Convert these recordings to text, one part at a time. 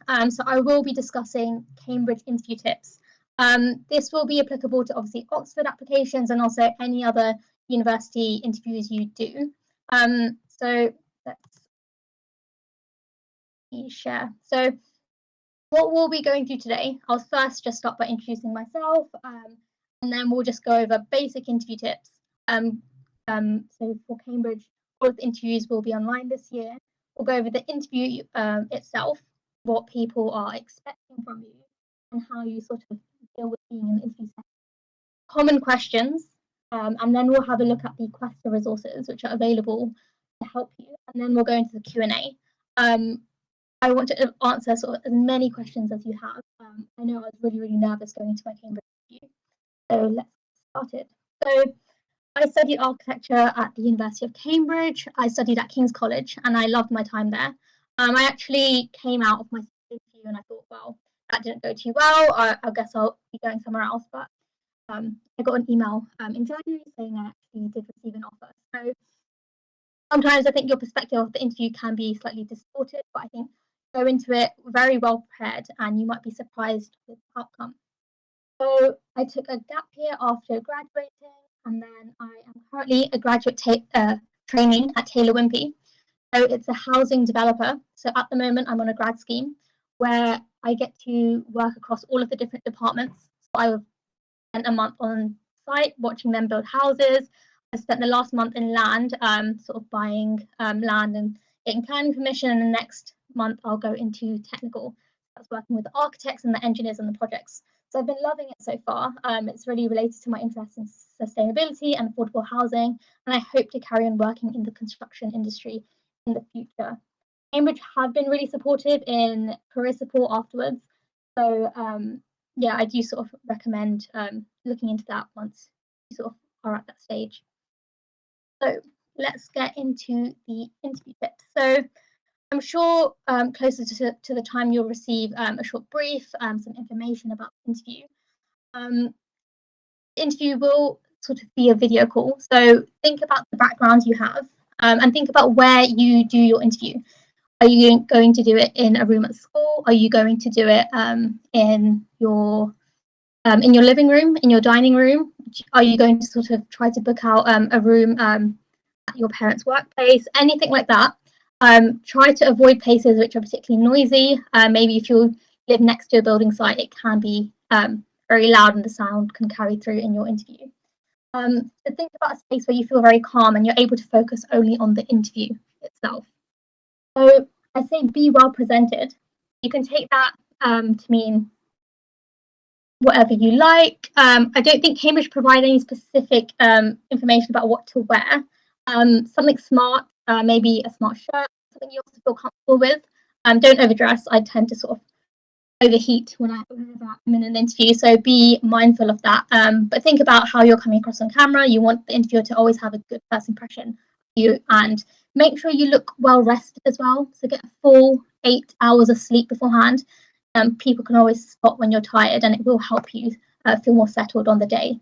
So I will be discussing Cambridge interview tips. This will be applicable to obviously Oxford applications and also any other university interviews you do. So let's share. So what we'll be going through today, I'll first just start by introducing myself, and then we'll just go over basic interview tips. So for Cambridge, all of the interviews will be online this year. We'll go over the interview itself, what people are expecting from you, and how you sort of deal with being in the interview setting. Common questions, and then we'll have a look at the question resources which are available to help you, and then we'll go into the Q&A. I want to answer sort of as many questions as you have. I know I was really nervous going into my Cambridge interview, so let's get started. So I studied architecture at the University of Cambridge. I studied at King's College and I loved my time there. I actually came out of my interview and I thought, well, that didn't go too well. I guess I'll be going somewhere else. But I got an email in January saying I actually did receive an offer. So sometimes I think your perspective of the interview can be slightly distorted, but I think go into it very well prepared and you might be surprised with the outcome. So I took a gap year after graduating, and then I am currently a graduate training at Taylor Wimpey. So it's a housing developer. So at the moment I'm on a grad scheme where I get to work across all of the different departments. So I spent a month on site watching them build houses. I spent the last month in land, sort of buying land and getting planning permission, and the next month I'll go into technical. That's working with the architects and the engineers on the projects. So I've been loving it so far. It's really related to my interest in sustainability and affordable housing, and I hope to carry on working in the construction industry in the future. Cambridge have been really supportive in career support afterwards. So yeah, I do sort of recommend looking into that once you sort of are at that stage. So let's get into the interview tips. So I'm sure closer to the time you'll receive a short brief, some information about the interview. The interview will sort of be a video call. So think about the background you have and think about where you do your interview. Are you going to do it in a room at school? Are you going to do it in your living room, in your dining room? Are you going to sort of try to book out a room at your parents' workplace? Anything like that. Try to avoid places which are particularly noisy. Maybe if you live next to a building site, it can be very loud and the sound can carry through in your interview. So think about a space where you feel very calm and you're able to focus only on the interview itself. So I say be well presented. You can take that to mean whatever you like. I don't think Cambridge provide any specific information about what to wear. Something smart, maybe a smart shirt, something you also feel comfortable with. Don't overdress. I tend to sort of overheat whenever I'm in an interview, so be mindful of that. But think about how you're coming across on camera. You want the interviewer to always have a good first impression of you, and make sure you look well rested as well. So get a full 8 hours of sleep beforehand. People can always spot when you're tired, and it will help you feel more settled on the day.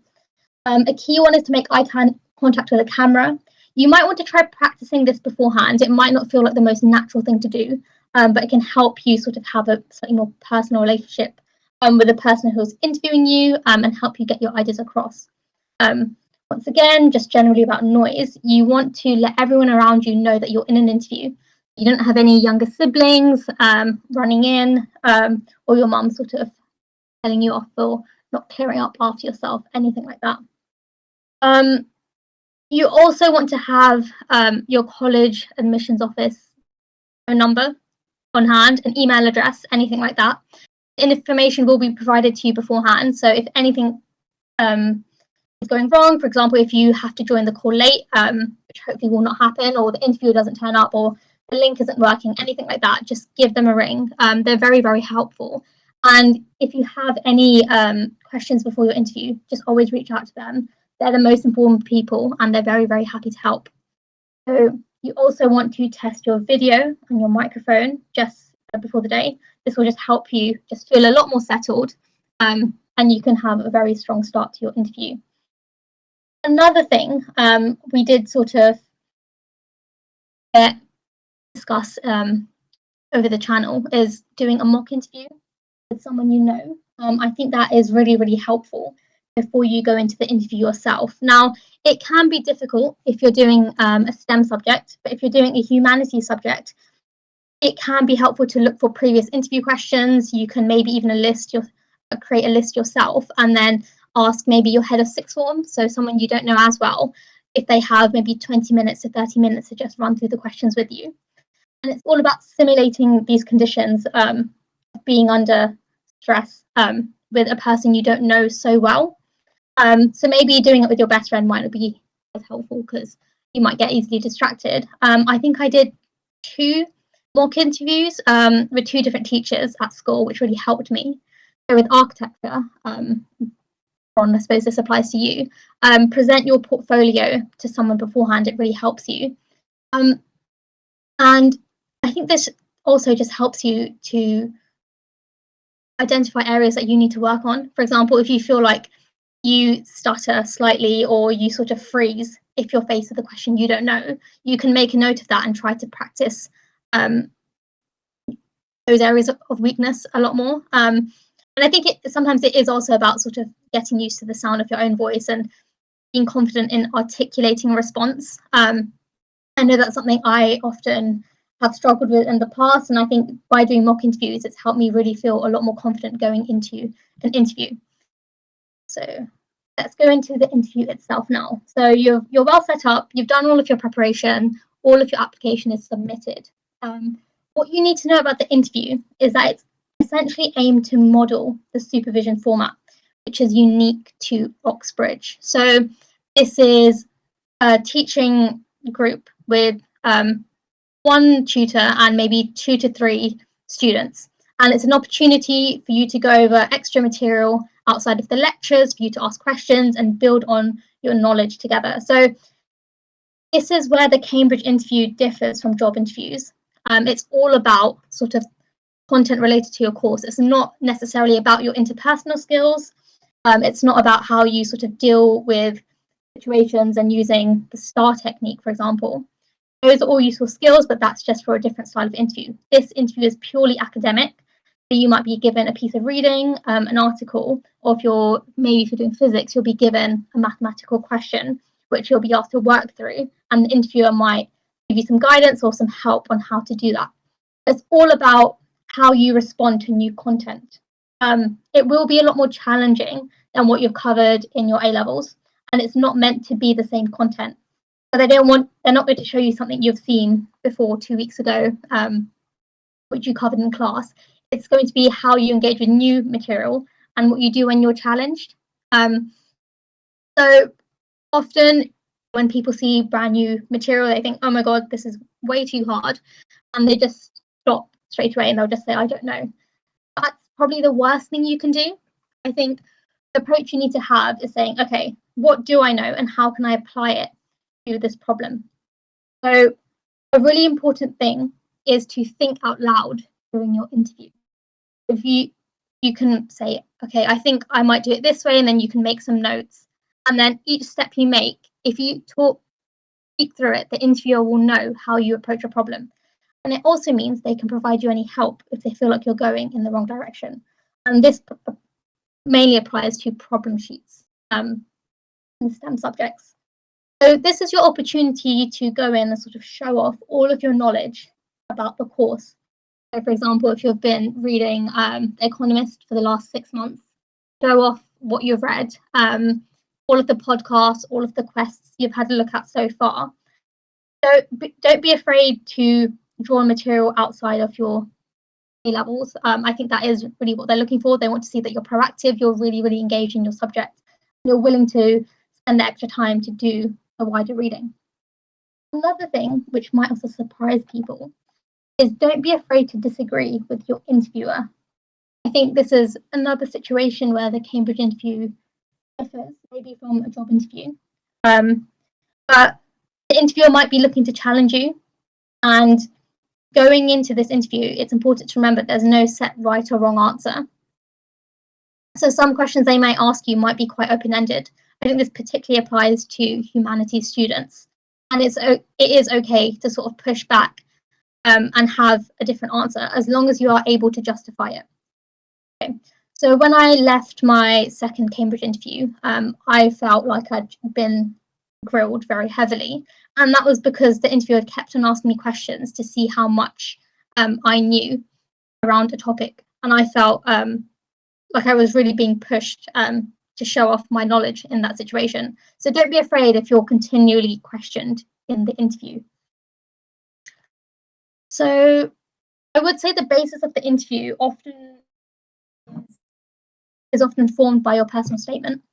A key one is to make eye contact with the camera. You might want to try practicing this beforehand. It might not feel like the most natural thing to do, but it can help you sort of have a slightly more personal relationship with the person who's interviewing you and help you get your ideas across. Once again, just generally about noise, you want to let everyone around you know that you're in an interview. You don't have any younger siblings running in, or your mum sort of telling you off for not clearing up after yourself, anything like that. You also want to have your college admissions office phone number on hand, an email address, anything like that. Information will be provided to you beforehand. So if anything is going wrong, for example, if you have to join the call late, which hopefully will not happen, or the interviewer doesn't turn up, or the link isn't working, anything like that, just give them a ring. They're very helpful. And if you have any questions before your interview, just always reach out to them. They're the most informed people and they're very happy to help. So you also want to test your video and your microphone just before the day. This will just help you just feel a lot more settled, and you can have a very strong start to your interview. Another thing we did sort of discuss over the channel is doing a mock interview with someone you know. I think that is really, really helpful before you go into the interview yourself. Now, it can be difficult if you're doing a STEM subject, but if you're doing a humanities subject, it can be helpful to look for previous interview questions. You can maybe even create a list yourself and then ask maybe your head of sixth form, so someone you don't know as well, if they have maybe 20 minutes to 30 minutes to just run through the questions with you. And it's all about simulating these conditions, being under stress with a person you don't know so well. So maybe doing it with your best friend might not be as helpful because you might get easily distracted. I think I did 2 mock interviews with 2 different teachers at school, which really helped me. So with architecture, Ron, I suppose this applies to you, present your portfolio to someone beforehand. It really helps you. And I think this also just helps you to identify areas that you need to work on. For example, if you feel like you stutter slightly or you sort of freeze if you're faced with a question you don't know, you can make a note of that and try to practice those areas of weakness a lot more. And I think sometimes it is also about sort of getting used to the sound of your own voice and being confident in articulating a response. I know that's something I often have struggled with in the past, and I think by doing mock interviews, it's helped me really feel a lot more confident going into an interview. So let's go into the interview itself now. So you're well set up, you've done all of your preparation, all of your application is submitted. What you need to know about the interview is that it's essentially aimed to model the supervision format, which is unique to Oxbridge. So this is a teaching group with 1 tutor and maybe 2 to 3 students. And it's an opportunity for you to go over extra material outside of the lectures, for you to ask questions and build on your knowledge together. So this is where the Cambridge interview differs from job interviews. It's all about sort of content related to your course. It's not necessarily about your interpersonal skills. It's not about how you sort of deal with situations and using the STAR technique, for example. Those are all useful skills, but that's just for a different style of interview. This interview is purely academic. So you might be given a piece of reading, an article, or if you're doing physics, you'll be given a mathematical question, which you'll be asked to work through, and the interviewer might give you some guidance or some help on how to do that. It's all about how you respond to new content. It will be a lot more challenging than what you've covered in your A-levels, and it's not meant to be the same content. So they're not going to show you something you've seen before 2 weeks ago, which you covered in class. It's going to be how you engage with new material and what you do when you're challenged. So often when people see brand new material, they think, oh my God, this is way too hard. And they just stop straight away and they'll just say, I don't know. That's probably the worst thing you can do. I think the approach you need to have is saying, okay, what do I know and how can I apply it to this problem? So a really important thing is to think out loud during your interview. If you can say, okay, I think I might do it this way, and then you can make some notes. And then each step you make, if you speak through it, the interviewer will know how you approach a problem. And it also means they can provide you any help if they feel like you're going in the wrong direction. And this mainly applies to problem sheets in STEM subjects. So this is your opportunity to go in and sort of show off all of your knowledge about the course. So for example, if you've been reading The Economist for the last 6 months, show off what you've read, all of the podcasts, all of the quests you've had a look at so far. So don't be afraid to draw material outside of your A-levels. I think that is really what they're looking for. They want to see that you're proactive, you're really, really engaged in your subject, you're willing to spend the extra time to do a wider reading. Another thing, which might also surprise people, is don't be afraid to disagree with your interviewer. I think this is another situation where the Cambridge interview differs, maybe from a job interview. But the interviewer might be looking to challenge you, and going into this interview, it's important to remember there's no set right or wrong answer. So some questions they may ask you might be quite open-ended. I think this particularly applies to humanities students. And it is okay to sort of push back and have a different answer, as long as you are able to justify it. Okay. So when I left my second Cambridge interview, I felt like I'd been grilled very heavily, and that was because the interviewer kept on asking me questions to see how much I knew around a topic, and I felt like I was really being pushed to show off my knowledge in that situation. So don't be afraid if you're continually questioned in the interview. So I would say the basis of the interview is often formed by your personal statement,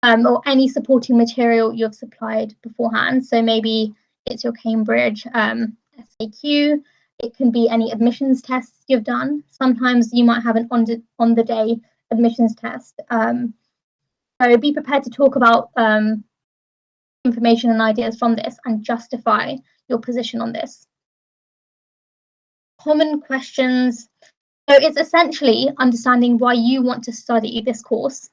or any supporting material you have supplied beforehand. So maybe it's your Cambridge FAQ. It can be any admissions tests you've done. Sometimes you might have an on the day admissions test. So be prepared to talk about information and ideas from this and justify your position on this. Common questions. So it's essentially understanding why you want to study this course.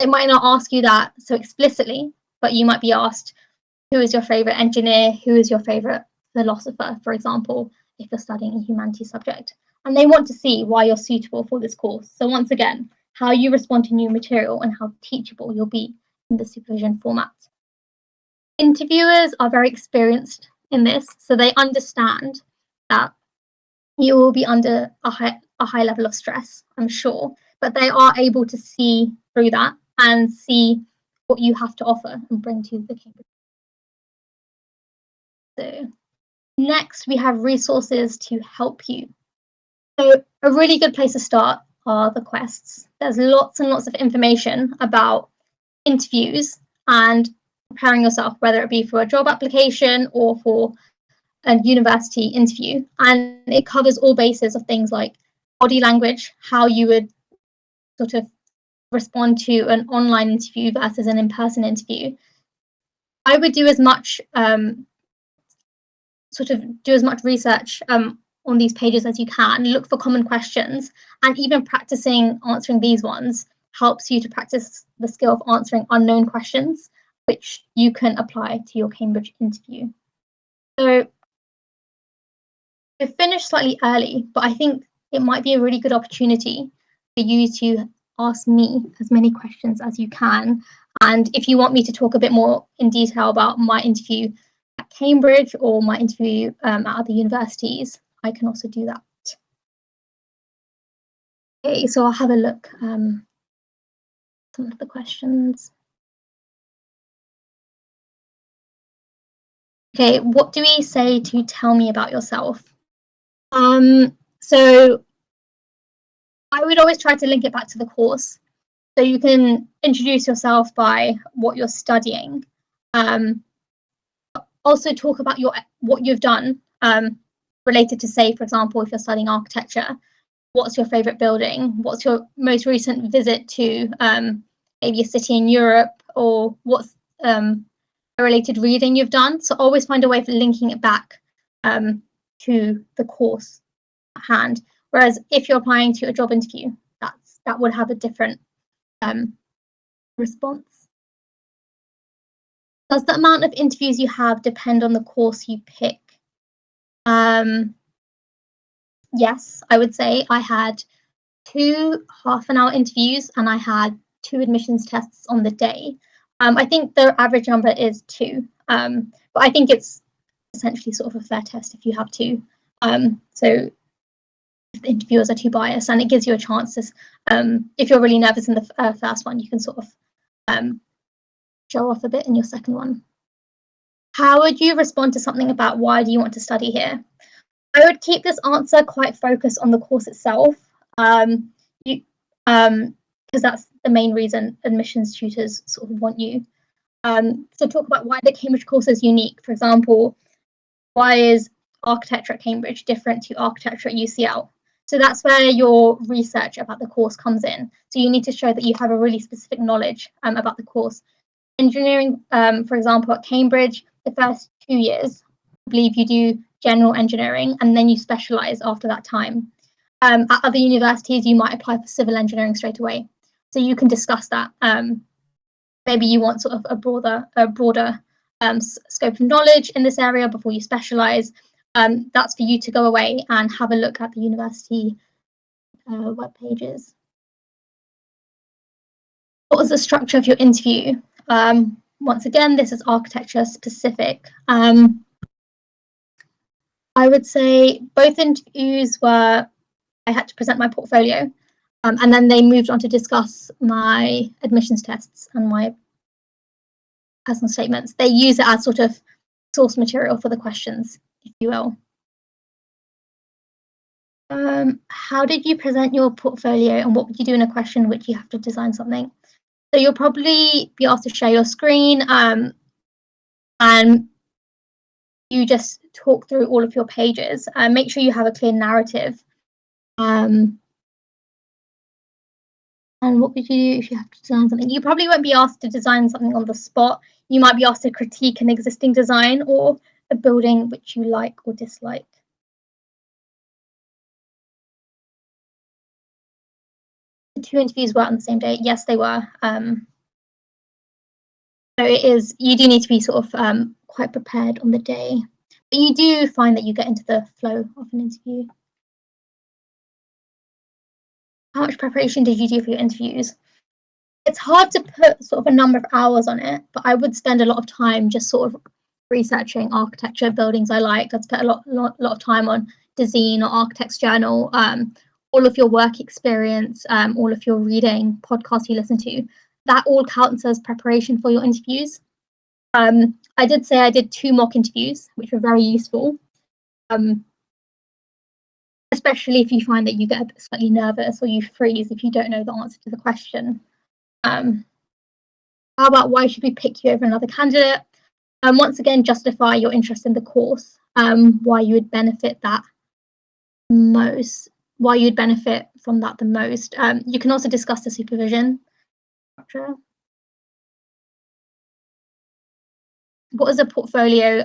It might not ask you that so explicitly, but you might be asked, who is your favourite engineer? Who is your favourite philosopher, for example, if you're studying a humanities subject? And they want to see why you're suitable for this course. So once again, how you respond to new material and how teachable you'll be in the supervision format. Interviewers are very experienced in this, so they understand that you will be under a high level of stress, I'm sure, but they are able to see through that and see what you have to offer and bring to the Cambridge. So next, we have resources to help you. So a really good place to start are the quests. There's lots and lots of information about interviews and preparing yourself, whether it be for a job application or for a university interview. And it covers all bases of things like body language, how you would sort of respond to an online interview versus an in-person interview. I would do as much research on these pages as you can, look for common questions, and even practicing answering these ones helps you to practice the skill of answering unknown questions, which you can apply to your Cambridge interview. So I finished slightly early, but I think it might be a really good opportunity for you to ask me as many questions as you can. And if you want me to talk a bit more in detail about my interview at Cambridge or my interview at other universities, I can also do that. Okay, so I'll have a look some of the questions. Okay, what do we say to tell me about yourself? So I would always try to link it back to the course. So you can introduce yourself by what you're studying. Also talk about what you've done related to, say, for example, if you're studying architecture, what's your favorite building? What's your most recent visit to maybe a city in Europe, or what's a related reading you've done? So always find a way of linking it back to the course at hand. Whereas if you're applying to a job interview, that would have a different response. Does the amount of interviews you have depend on the course you pick? Yes, I would say I had 2 half-an-hour interviews and I had 2 admissions tests on the day. I think the average number is 2, but I think it's essentially sort of a fair test if you have 2. So if the interviewers are too biased, and it gives you a chance to, if you're really nervous in the first one, you can sort of show off a bit in your second one. How would you respond to something about why do you want to study here? I would keep this answer quite focused on the course itself, because that's the main reason admissions tutors sort of want you. So talk about why the Cambridge course is unique. For example, why is architecture at Cambridge different to architecture at UCL? So that's where your research about the course comes in. So you need to show that you have a really specific knowledge about the course. Engineering, for example, at Cambridge, the first 2 years, I believe you do general engineering and then you specialise after that time. At other universities, you might apply for civil engineering straight away. So you can discuss that. Maybe you want sort of a broader scope of knowledge in this area before you specialise. that's for you to go away and have a look at the university web pages. What was the structure of your interview? Once again, this is architecture specific. I would say both interviews were, I had to present my portfolio, and then they moved on to discuss my admissions tests and my personal statements. They use it as sort of source material for the questions, if you will. How did you present your portfolio, and what would you do in a question which you have to design something? So you'll probably be asked to share your screen, and you just talk through all of your pages. Make sure you have a clear narrative. And what would you do if you have to design something? You probably won't be asked to design something on the spot. You might be asked to critique an existing design or a building which you like or dislike. The 2 interviews were on the same day. Yes, they were. So it is, you do need to be sort of quite prepared on the day. But you do find that you get into the flow of an interview. How much preparation did you do for your interviews? It's hard to put sort of a number of hours on it, but I would spend a lot of time just sort of researching architecture, buildings I liked. I'd spend a lot of time on Design or Architect's Journal, all of your work experience, all of your reading, podcasts you listen to. That all counts as preparation for your interviews. I did say I did 2 mock interviews, which were very useful. Especially if you find that you get a bit slightly nervous or you freeze if you don't know the answer to the question. How about why should we pick you over another candidate? Once again, justify your interest in the course, why you would benefit that most, why you'd benefit from that the most. You can also discuss the supervision structure. What is a portfolio?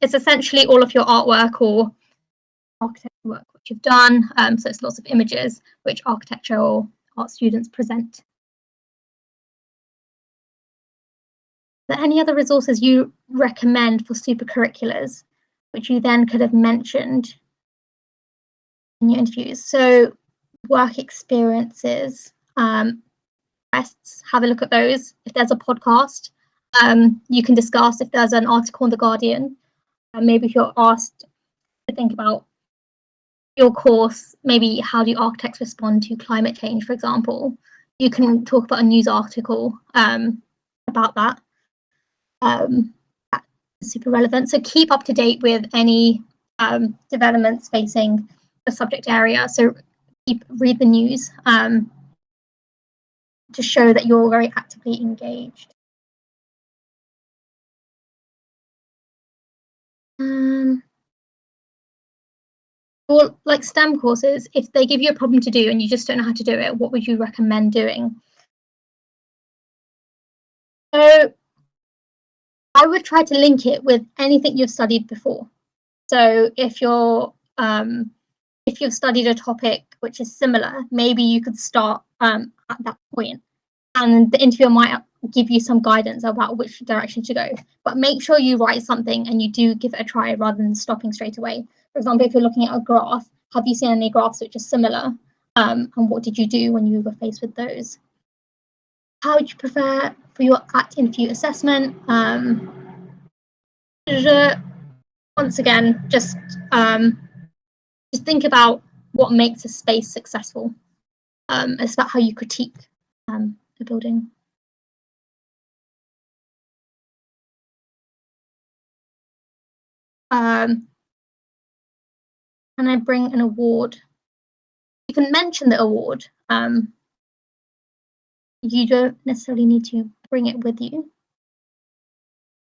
It's essentially all of your artwork or architecture work which you've done. So it's lots of images which architecture or art students present. Are there any other resources you recommend for supercurriculars, which you then could have mentioned in your interviews? So work experiences, tests, have a look at those. If there's a podcast, you can discuss. If there's an article in The Guardian, maybe if you're asked to think about your course, maybe how do architects respond to climate change, for example, you can talk about a news article about that. That's super relevant. So keep up to date with any developments facing the subject area. So read the news to show that you're very actively engaged. Or like STEM courses, if they give you a problem to do and you just don't know how to do it, what would you recommend doing? So I would try to link it with anything you've studied before. So if you've studied a topic which is similar, maybe you could start at that point, and the interviewer might give you some guidance about which direction to go. But make sure you write something and you do give it a try rather than stopping straight away. For example, if you're looking at a graph, have you seen any graphs which are similar? And what did you do when you were faced with those? How would you prefer for your interview assessment? Once again, just think about what makes a space successful. It's about how you critique the building. Can I bring an award? You can mention the award. You don't necessarily need to bring it with you.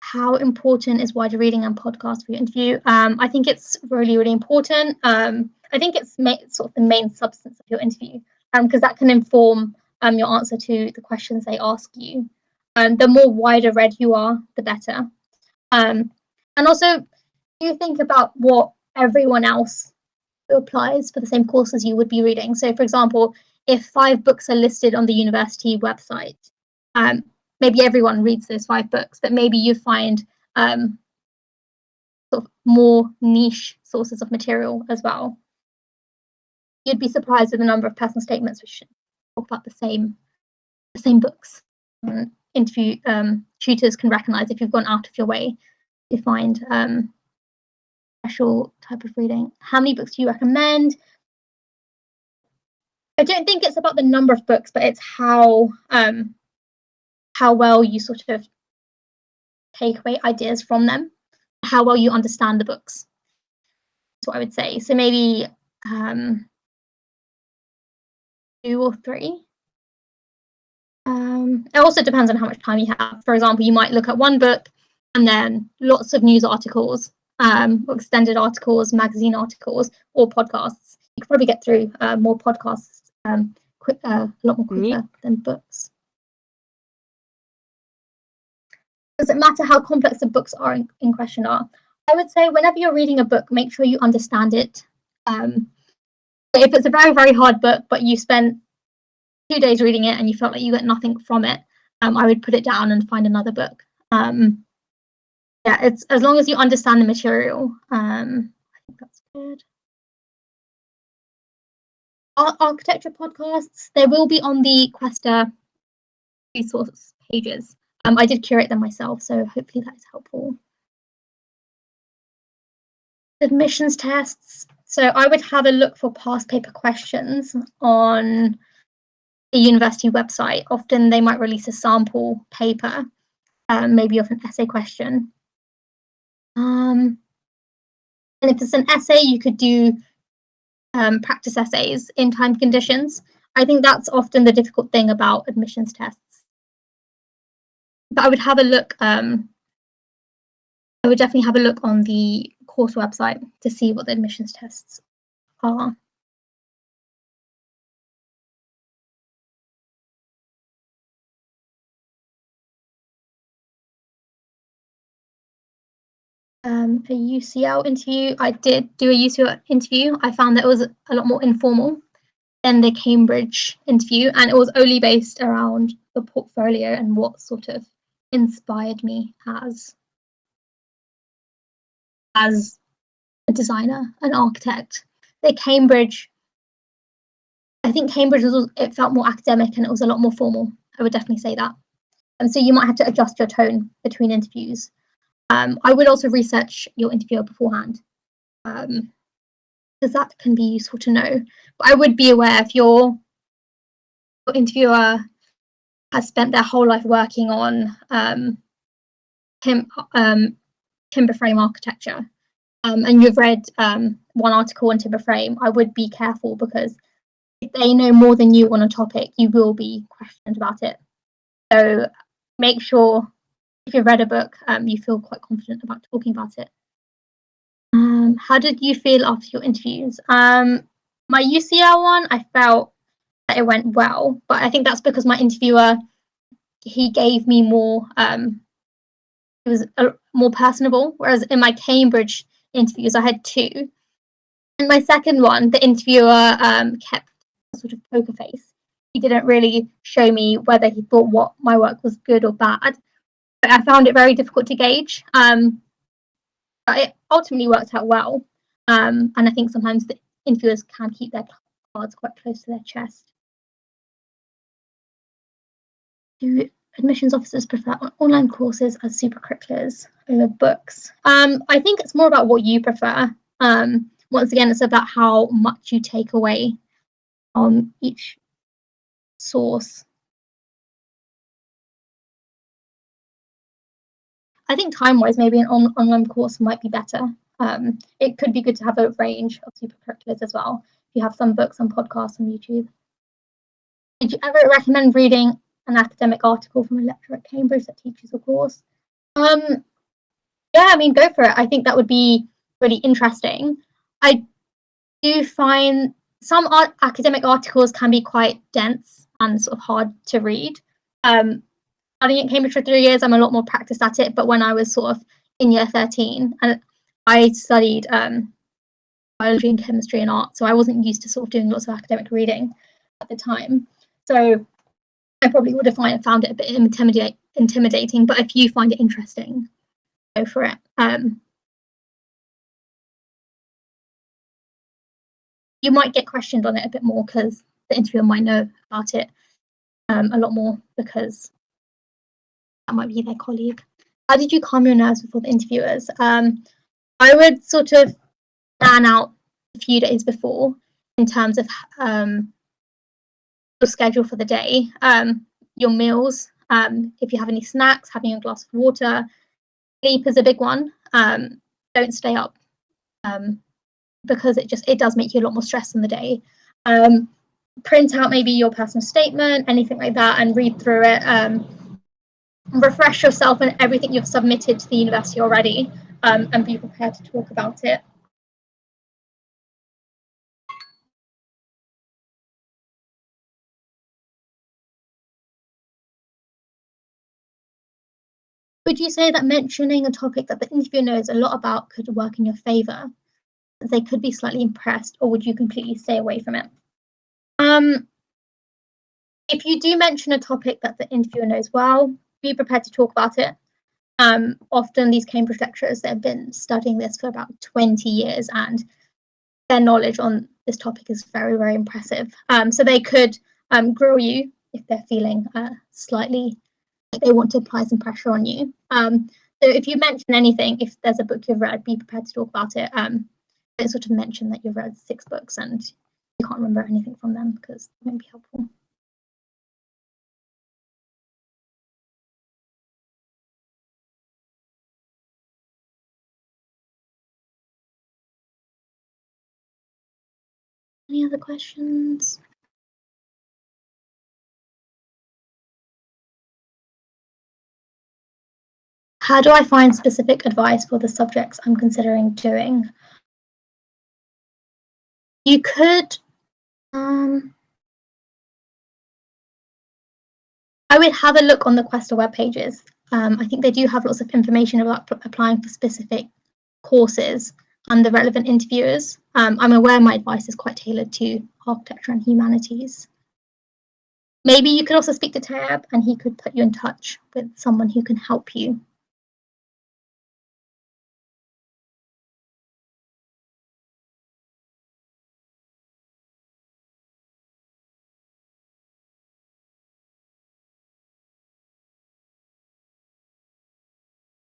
How important is wider reading and podcast for your interview? I think it's really, really important. I think it's sort of the main substance of your interview, because that can inform your answer to the questions they ask you. The more wider read you are, the better. And also, you think about what everyone else who applies for the same course as you would be reading. So, for example, if 5 books are listed on the university website, maybe everyone reads those 5 books, but maybe you find sort sort of more niche sources of material as well. You'd be surprised with the number of personal statements which talk about the same books. Interview tutors can recognise if you've gone out of your way to find special type of reading. How many books do you recommend? I don't think it's about the number of books, but it's how well you sort of take away ideas from them, how well you understand the books. That's what I would say. So maybe 2 or 3. It also depends on how much time you have. For example, you might look at one book and then lots of news articles, or extended articles, magazine articles, or podcasts. You could probably get through more podcasts a lot more quicker than books. Does it matter how complex the books are in question are? I would say whenever you're reading a book, make sure you understand it. If it's a very, very hard book, but you spent 2 days reading it and you felt like you got nothing from it, I would put it down and find another book. Yeah, it's as long as you understand the material. I think that's good. Architecture podcasts, they will be on the Questa resource pages. I did curate them myself, so hopefully that is helpful. Admissions tests. So I would have a look for past paper questions on the university website. Often they might release a sample paper, maybe of an essay question. And if it's an essay, you could do practice essays in timed conditions. I think that's often the difficult thing about admissions tests. But I would have a look. I would definitely have a look on the course website to see what the admissions tests are. A UCL interview. I did do a UCL interview. I found that it was a lot more informal than the Cambridge interview, and it was only based around the portfolio and what sort of inspired me as a designer, an architect. I think Cambridge it felt more academic and it was a lot more formal. I would definitely say that. And so you might have to adjust your tone between interviews. I would also research your interviewer beforehand, because that can be useful to know. But I would be aware if your interviewer has spent their whole life working on timber frame architecture, and you've read one article on timber frame, I would be careful, because if they know more than you on a topic, you will be questioned about it. So make sure if you've read a book, you feel quite confident about talking about it. How did you feel after your interviews? My UCL one, I felt that it went well, but I think that's because my interviewer, he gave me more, it was more personable, whereas in my Cambridge interviews, I had 2. In my second one, the interviewer kept a sort of poker face. He didn't really show me whether he thought what my work was good or bad. But I found it very difficult to gauge. But it ultimately worked out well. And I think sometimes the interviewers can keep their cards quite close to their chest. Do admissions officers prefer online courses as supercurriculars over books? I think it's more about what you prefer. Once again, it's about how much you take away from each source. I think time-wise, maybe an online course might be better. It could be good to have a range of supercurriculars as well. You have some books and podcasts on YouTube. Did you ever recommend reading an academic article from a lecturer at Cambridge that teaches a course? Yeah, I mean, go for it. I think that would be really interesting. I do find some academic articles can be quite dense and sort of hard to read. Studying at Cambridge for 3 years, I'm a lot more practiced at it. But when I was sort of in year 13, and I studied biology and chemistry and art, so I wasn't used to sort of doing lots of academic reading at the time. So I probably would have found it a bit intimidating. But if you find it interesting, go for it. you might get questioned on it a bit more because the interviewer might know about it a lot more because that might be their colleague. How did you calm your nerves before the interviewers? I would sort of plan out a few days before in terms of your schedule for the day, your meals, if you have any snacks, having a glass of water. Sleep is a big one. Don't stay up because it does make you a lot more stressed in the day. Print out maybe your personal statement, anything like that, and read through it. Refresh yourself on everything you've submitted to the university already, and be prepared to talk about it. Would you say that mentioning a topic that the interviewer knows a lot about could work in your favour? They could be slightly impressed, or would you completely stay away from it? If you do mention a topic that the interviewer knows well, be prepared to talk about it. Often these Cambridge lecturers, they've been studying this for about 20 years and their knowledge on this topic is very, very impressive. So they could grill you if they're feeling slightly like they want to apply some pressure on you. So if you mention anything, if there's a book you've read, be prepared to talk about it. Don't sort of mention that you've read 6 books and you can't remember anything from them because it won't be helpful. Any other questions? How do I find specific advice for the subjects I'm considering doing? You could, I would have a look on the Questa web pages. I think they do have lots of information about applying for specific courses and the relevant interviewers. I'm aware my advice is quite tailored to architecture and humanities. Maybe you could also speak to Tab and he could put you in touch with someone who can help you.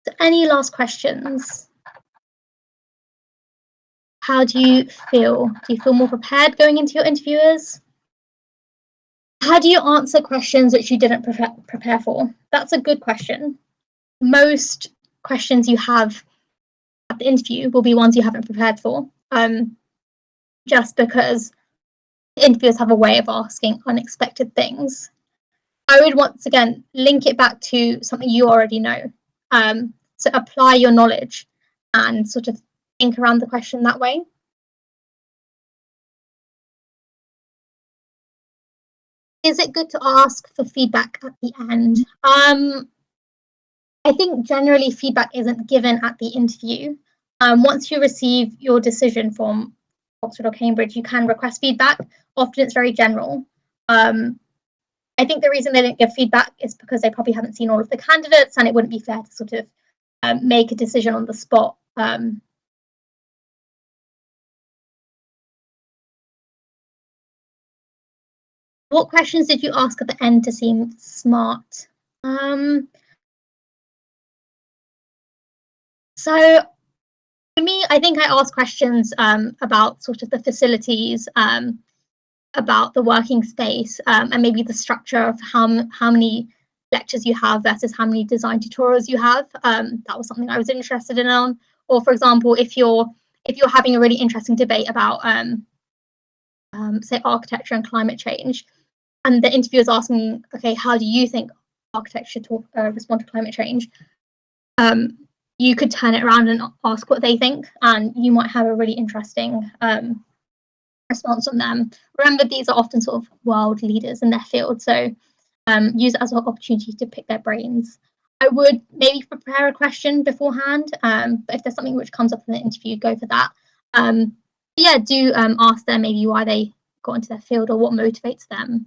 So any last questions? How do you feel? Do you feel more prepared going into your interviewers? How do you answer questions which you didn't prepare for? That's a good question. Most questions you have at the interview will be ones you haven't prepared for, just because interviewers have a way of asking unexpected things. I would once again link it back to something you already know. So apply your knowledge and sort of think around the question that way. Is it good to ask for feedback at the end? I think generally feedback isn't given at the interview. Once you receive your decision from Oxford or Cambridge, you can request feedback. Often it's very general. I think the reason they didn't give feedback is because they probably haven't seen all of the candidates and it wouldn't be fair to sort of make a decision on the spot. What questions did you ask at the end to seem smart? So for me, I think I asked questions about sort of the facilities, about the working space, and maybe the structure of how many lectures you have versus how many design tutorials you have. That was something I was interested in on. Or for example, if you're having a really interesting debate about say architecture and climate change, and the interviewer is asking, okay, how do you think architecture should respond to climate change? You could turn it around and ask what they think, and you might have a really interesting response from them. Remember, these are often sort of world leaders in their field, so use it as an opportunity to pick their brains. I would maybe prepare a question beforehand, but if there's something which comes up in the interview, go for that. Yeah, do ask them maybe why they got into their field or what motivates them.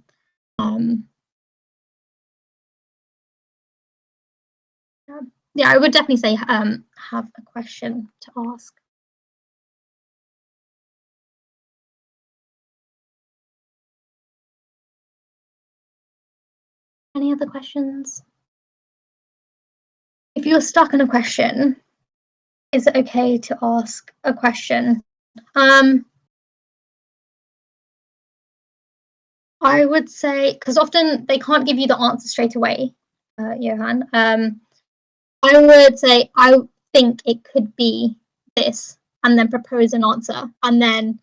Yeah, I would definitely say have a question to ask. Any other questions? If you're stuck on a question, is it okay to ask a question? I would say, because often they can't give you the answer straight away, Johan. I would say, I think it could be this, and then propose an answer, and then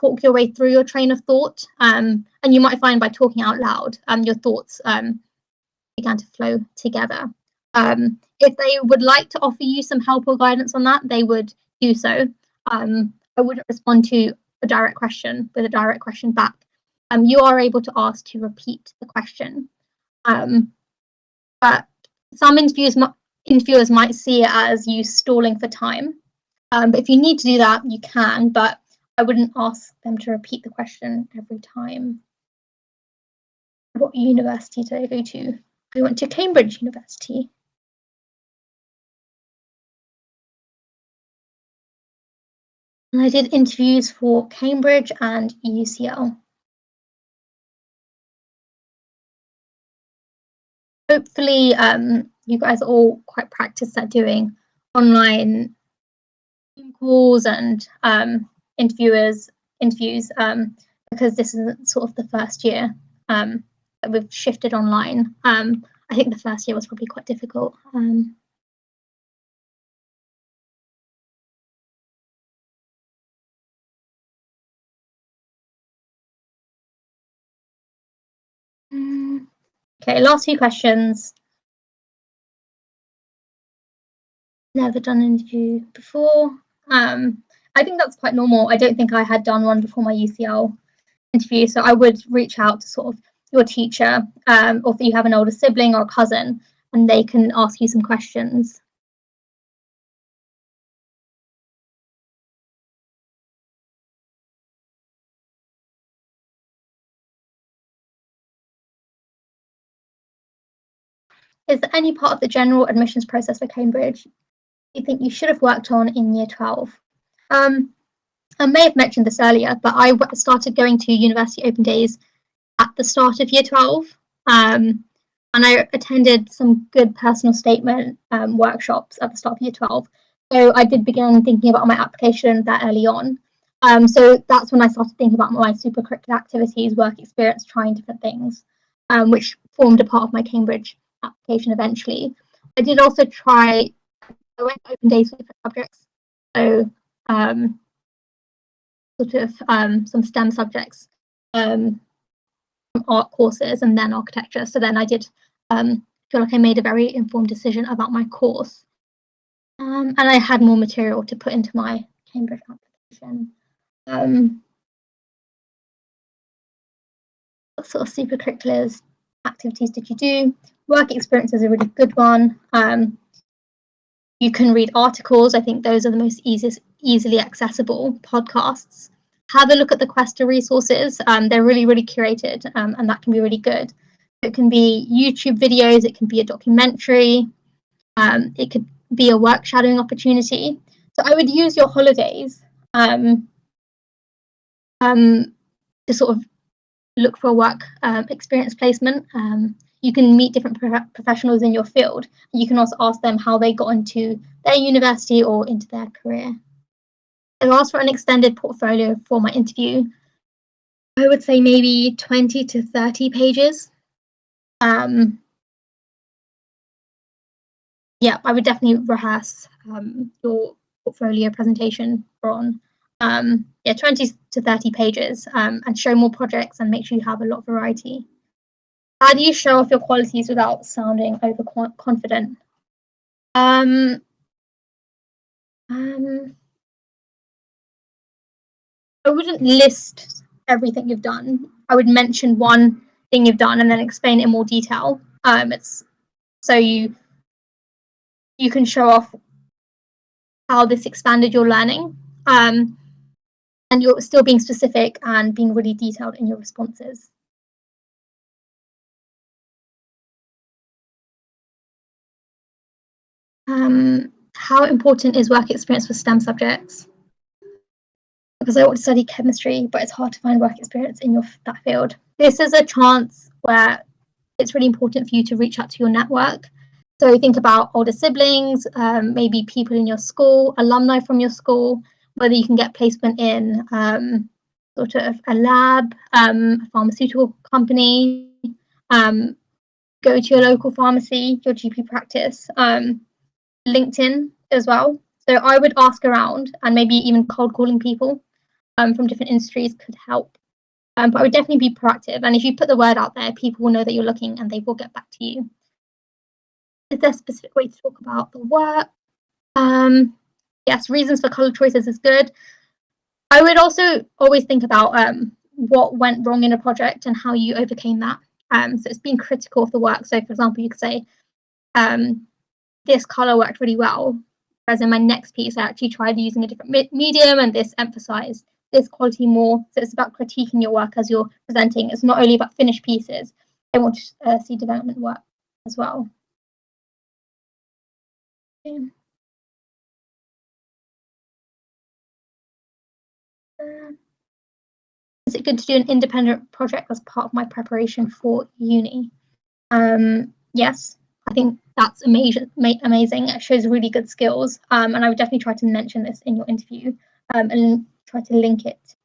talk your way through your train of thought. And you might find by talking out loud, your thoughts began to flow together. If they would like to offer you some help or guidance on that, they would do so. I wouldn't respond to a direct question with a direct question back. You are able to ask to repeat the question. But some interviewers might see it as you stalling for time. But if you need to do that, you can, but I wouldn't ask them to repeat the question every time. What university did I go to? I went to Cambridge University. And I did interviews for Cambridge and UCL. Hopefully, you guys are all quite practiced at doing online calls and interviews, because this is sort of the first year that we've shifted online. I think the first year was probably quite difficult. Okay, last few questions. Never done an interview before. I think that's quite normal. I don't think I had done one before my UCL interview, so I would reach out to sort of your teacher, or if you have an older sibling or a cousin, and they can ask you some questions. Is there any part of the general admissions process for Cambridge you think you should have worked on in year 12? I may have mentioned this earlier, but I started going to university open days at the start of year 12. And I attended some good personal statement workshops at the start of year 12. So I did begin thinking about my application that early on. So that's when I started thinking about my supercurricular activities, work experience, trying different things, which formed a part of my Cambridge application eventually. I did also I went to open days for different subjects. So some STEM subjects, art courses, and then architecture. So then I did feel like I made a very informed decision about my course. And I had more material to put into my Cambridge application. What sort of supercurriculars activities did you do? Work experience is a really good one. You can read articles. I think those are the most easily accessible. Podcasts. Have a look at the Questa resources. They're really, really curated, and that can be really good. It can be YouTube videos. It can be a documentary. It could be a work shadowing opportunity. So I would use your holidays to sort of look for a work experience placement. You can meet different professionals in your field. You can also ask them how they got into their university or into their career. I've asked for an extended portfolio for my interview. I would say maybe 20 to 30 pages. Yeah, I would definitely rehearse your portfolio presentation on 20 to 30 pages, and show more projects and make sure you have a lot of variety. How do you show off your qualities without sounding overconfident? I wouldn't list everything you've done. I would mention one thing you've done and then explain it in more detail. It's so you can show off how this expanded your learning, and you're still being specific and being really detailed in your responses. How important is work experience for STEM subjects? Because I want to study chemistry, but it's hard to find work experience in that field. This is a chance where it's really important for you to reach out to your network. So think about older siblings, maybe people in your school, alumni from your school, whether you can get placement in sort of a lab, a pharmaceutical company, go to your local pharmacy, your GP practice, LinkedIn as well. So I would ask around, and maybe even cold calling people from different industries could help. But I would definitely be proactive. And if you put the word out there, people will know that you're looking and they will get back to you. Is there a specific way to talk about the work? Yes, reasons for color choices is good. I would also always think about what went wrong in a project and how you overcame that. So it's being critical of the work. So, for example, you could say, this color worked really well, whereas in my next piece, I actually tried using a different medium and this emphasized this quality more. So it's about critiquing your work as you're presenting. It's not only about finished pieces. I want to see development work as well. Okay. Is it good to do an independent project as part of my preparation for uni? Yes, I think that's amazing. It shows really good skills, and I would definitely try to mention this in your interview and try to link it.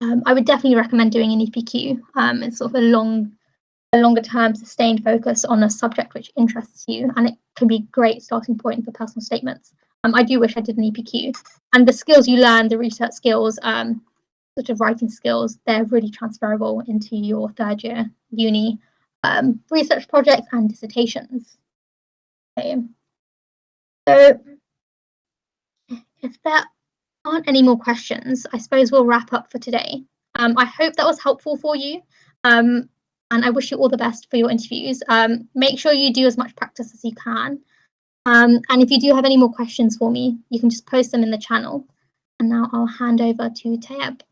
I would definitely recommend doing an EPQ. It's sort of a longer term sustained focus on a subject which interests you, and it can be a great starting point for personal statements. I do wish I did an EPQ, and the skills you learn, the research skills, sort of writing skills, they're really transferable into your third year uni research projects and dissertations. Okay. So if there aren't any more questions, I suppose we'll wrap up for today. I hope that was helpful for you. And I wish you all the best for your interviews. Make sure you do as much practice as you can. And if you do have any more questions for me, you can just post them in the channel. And now I'll hand over to Tayeb.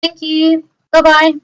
Thank you. Bye bye.